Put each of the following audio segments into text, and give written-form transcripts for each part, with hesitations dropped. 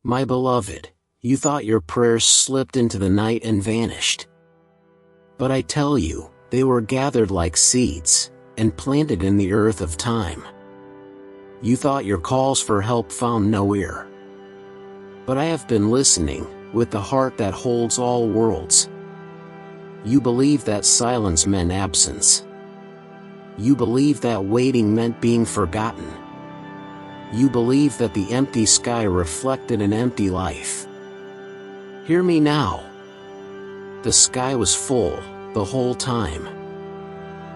My beloved, you thought your prayers slipped into the night and vanished. But I tell you, they were gathered like seeds, and planted in the earth of time. You thought your calls for help found no ear. But I have been listening, with the heart that holds all worlds. You believe that silence meant absence. You believe that waiting meant being forgotten. You believe that the empty sky reflected an empty life. Hear me now. The sky was full, the whole time.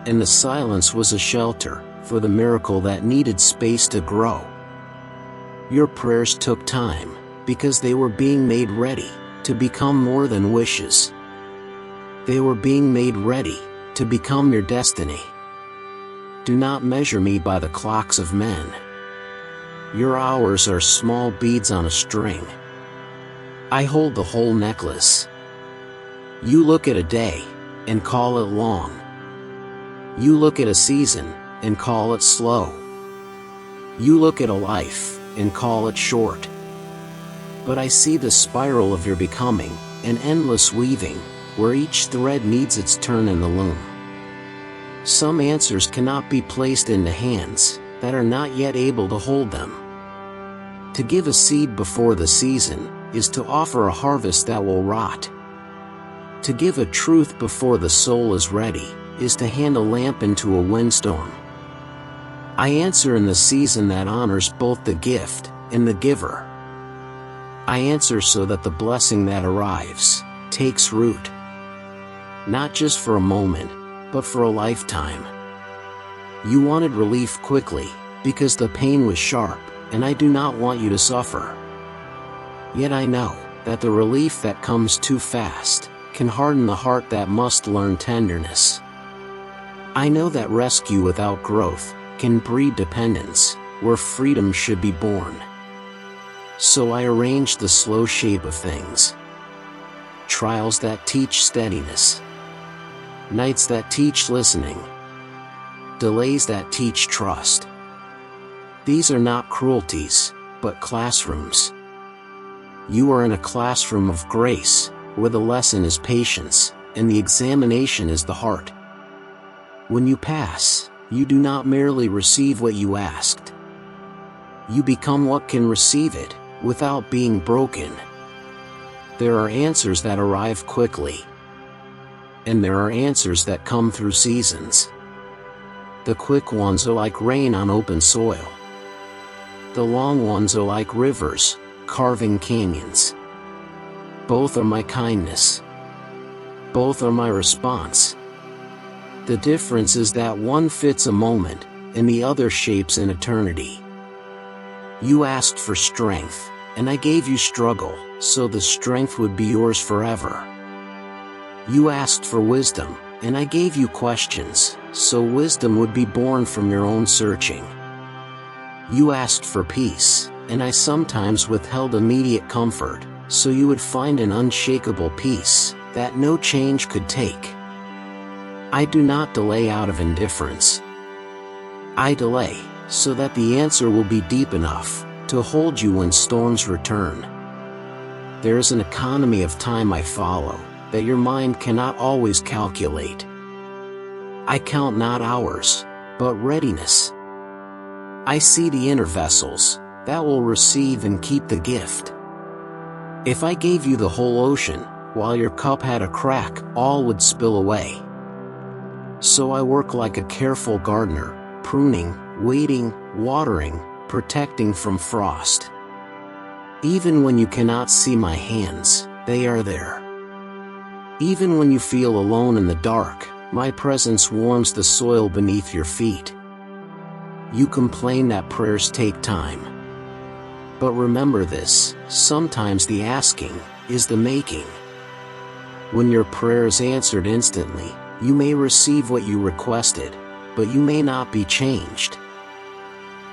And the silence was a shelter, for the miracle that needed space to grow. Your prayers took time, because they were being made ready, to become more than wishes. They were being made ready, to become your destiny. Do not measure me by the clocks of men. Your hours are small beads on a string. I hold the whole necklace. You look at a day, and call it long. You look at a season, and call it slow. You look at a life, and call it short. But I see the spiral of your becoming, an endless weaving, where each thread needs its turn in the loom. Some answers cannot be placed into hands that are not yet able to hold them. To give a seed before the season is to offer a harvest that will rot. To give a truth before the soul is ready is to hand a lamp into a windstorm. I answer in the season that honors both the gift and the giver. I answer so that the blessing that arrives takes root. Not just for a moment, but for a lifetime. You wanted relief quickly, because the pain was sharp, and I do not want you to suffer. Yet I know that the relief that comes too fast can harden the heart that must learn tenderness. I know that rescue without growth can breed dependence, where freedom should be born. So I arrange the slow shape of things. Trials that teach steadiness. Nights that teach listening. Delays that teach trust. These are not cruelties, but classrooms. You are in a classroom of grace, where the lesson is patience, and the examination is the heart. When you pass, you do not merely receive what you asked. You become what can receive it, without being broken. There are answers that arrive quickly. And there are answers that come through seasons. The quick ones are like rain on open soil. The long ones are like rivers, carving canyons. Both are my kindness. Both are my response. The difference is that one fits a moment, and the other shapes an eternity. You asked for strength, and I gave you struggle, so the strength would be yours forever. You asked for wisdom, and I gave you questions, so wisdom would be born from your own searching. You asked for peace, and I sometimes withheld immediate comfort, so you would find an unshakable peace that no change could take. I do not delay out of indifference. I delay, so that the answer will be deep enough to hold you when storms return. There is an economy of time I follow, that your mind cannot always calculate. I count not hours, but readiness. I see the inner vessels, that will receive and keep the gift. If I gave you the whole ocean, while your cup had a crack, all would spill away. So I work like a careful gardener, pruning, waiting, watering, protecting from frost. Even when you cannot see my hands, they are there. Even when you feel alone in the dark, my presence warms the soil beneath your feet. You complain that prayers take time. But remember this, sometimes the asking is the making. When your prayer is answered instantly, you may receive what you requested, but you may not be changed.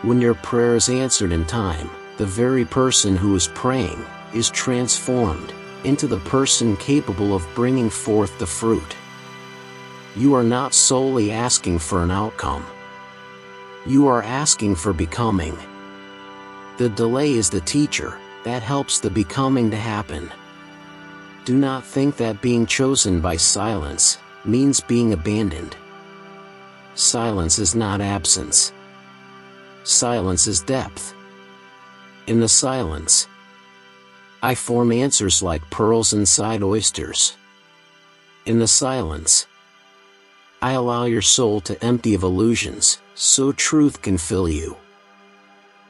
When your prayer is answered in time, the very person who is praying is transformed into the person capable of bringing forth the fruit. You are not solely asking for an outcome. You are asking for becoming. The delay is the teacher That helps the becoming to happen. Do not think that being chosen by silence means being abandoned. Silence is not absence. Silence is depth. In the silence, I form answers like pearls inside oysters. In the silence, I allow your soul to empty of illusions, so truth can fill you.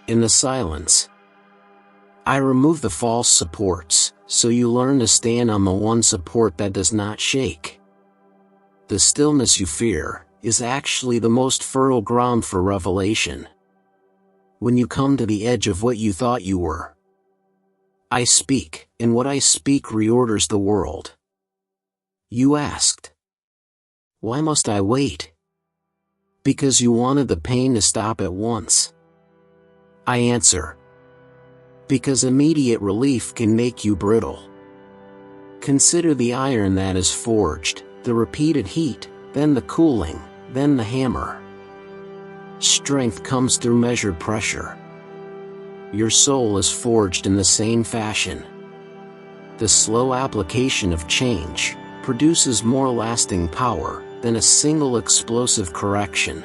In the silence, I remove the false supports, so you learn to stand on the one support that does not shake. The stillness you fear is actually the most fertile ground for revelation. When you come to the edge of what you thought you were, I speak, and what I speak reorders the world. You asked, why must I wait? Because you wanted the pain to stop at once. I answer, because immediate relief can make you brittle. Consider the iron that is forged, the repeated heat, then the cooling, then the hammer. Strength comes through measured pressure. Your soul is forged in the same fashion. The slow application of change produces more lasting power than a single explosive correction.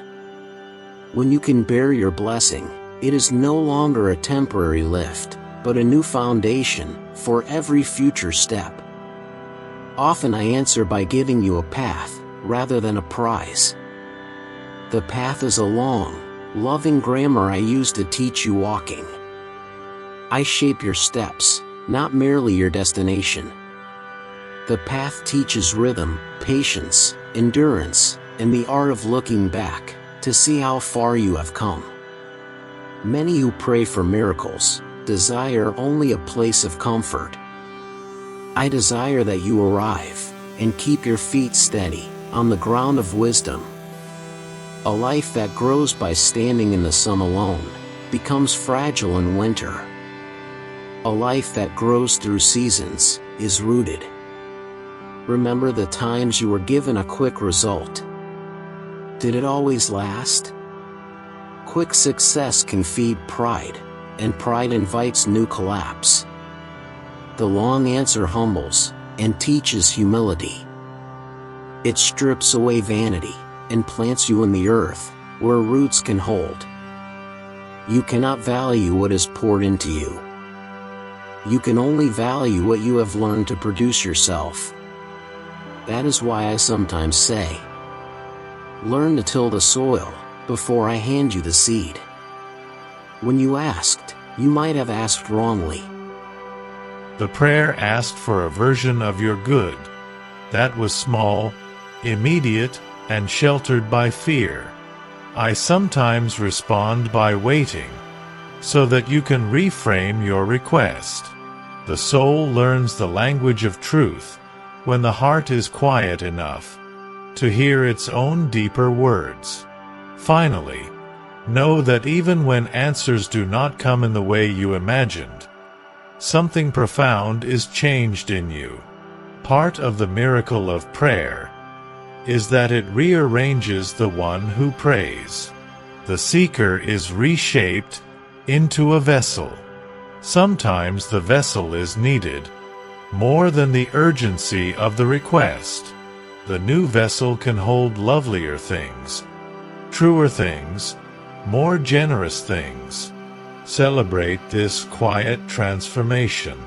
When you can bear your blessing, it is no longer a temporary lift, but a new foundation for every future step. Often I answer by giving you a path, rather than a prize. The path is a long, loving grammar I use to teach you walking. I shape your steps, not merely your destination. The path teaches rhythm, patience, endurance, and the art of looking back, to see how far you have come. Many who pray for miracles desire only a place of comfort. I desire that you arrive, and keep your feet steady, on the ground of wisdom. A life that grows by standing in the sun alone, becomes fragile in winter. A life that grows through seasons, is rooted. Remember the times you were given a quick result. Did it always last? Quick success can feed pride, and pride invites new collapse. The long answer humbles, and teaches humility. It strips away vanity, and plants you in the earth, where roots can hold. You cannot value what is poured into you. You can only value what you have learned to produce yourself. That is why I sometimes say, learn to till the soil, before I hand you the seed. When you asked, you might have asked wrongly. The prayer asked for a version of your good that was small, immediate, and sheltered by fear. I sometimes respond by waiting, so that you can reframe your request. The soul learns the language of truth when the heart is quiet enough to hear its own deeper words. Finally, know that even when answers do not come in the way you imagined, something profound is changed in you. Part of the miracle of prayer is that it rearranges the one who prays. The seeker is reshaped into a vessel. Sometimes the vessel is needed more than the urgency of the request. The new vessel can hold lovelier things, truer things, more generous things. Celebrate this quiet transformation.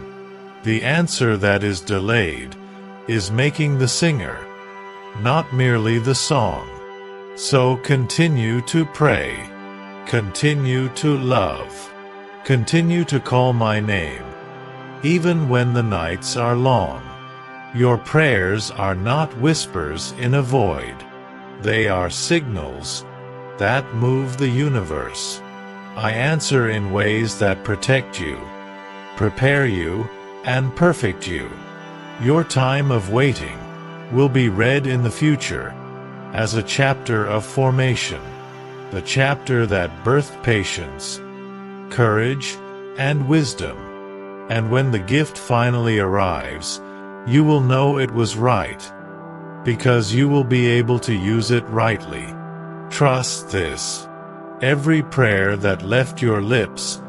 The answer that is delayed is making the singer, not merely the song. So continue to pray, continue to love, continue to call my name, even when the nights are long. Your prayers are not whispers in a void. They are signals that move the universe. I answer in ways that protect you, prepare you, and perfect you. Your time of waiting will be read in the future as a chapter of formation, the chapter that birthed patience, courage, and wisdom. And when the gift finally arrives, you will know it was right, because you will be able to use it rightly. Trust this. Every prayer that left your lips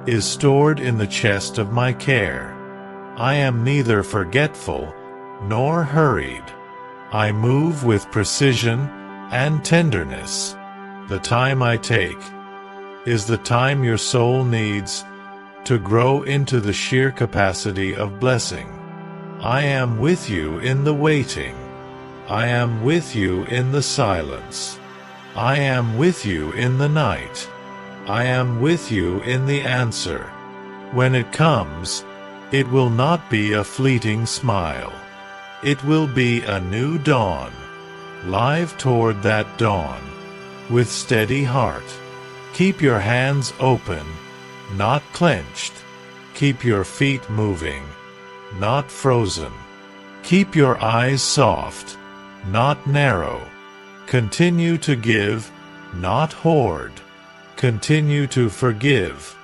is stored in the chest of my care. I am neither forgetful nor hurried. I move with precision and tenderness. The time I take is the time your soul needs to grow into the sheer capacity of blessing. I am with you in the waiting. I am with you in the silence. I am with you in the night. I am with you in the answer. When it comes, it will not be a fleeting smile. It will be a new dawn. Live toward that dawn, with steady heart. Keep your hands open, not clenched. Keep your feet moving, not frozen. Keep your eyes soft, not narrow. Continue to give, not hoard. Continue to forgive,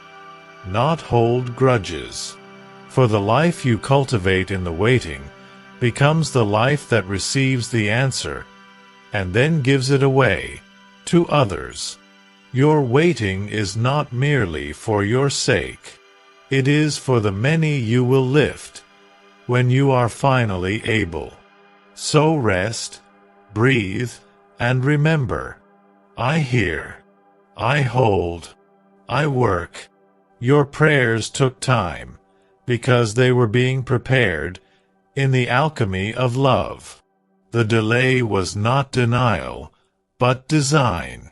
not hold grudges. For the life you cultivate in the waiting becomes the life that receives the answer and then gives it away to others. Your waiting is not merely for your sake. It is for the many you will lift when you are finally able. So rest, breathe, and remember. I hear. I hold. I work. Your prayers took time because they were being prepared in the alchemy of love. The delay was not denial, but design.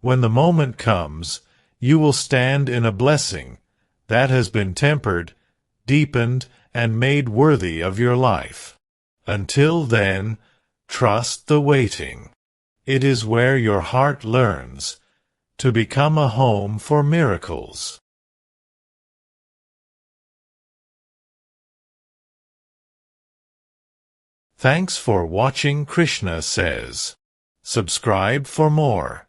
When the moment comes, you will stand in a blessing that has been tempered, deepened, and made worthy of your life. Until then, trust the waiting. It is where your heart learns to become a home for miracles. Thanks for watching Krishna Says. Subscribe for more.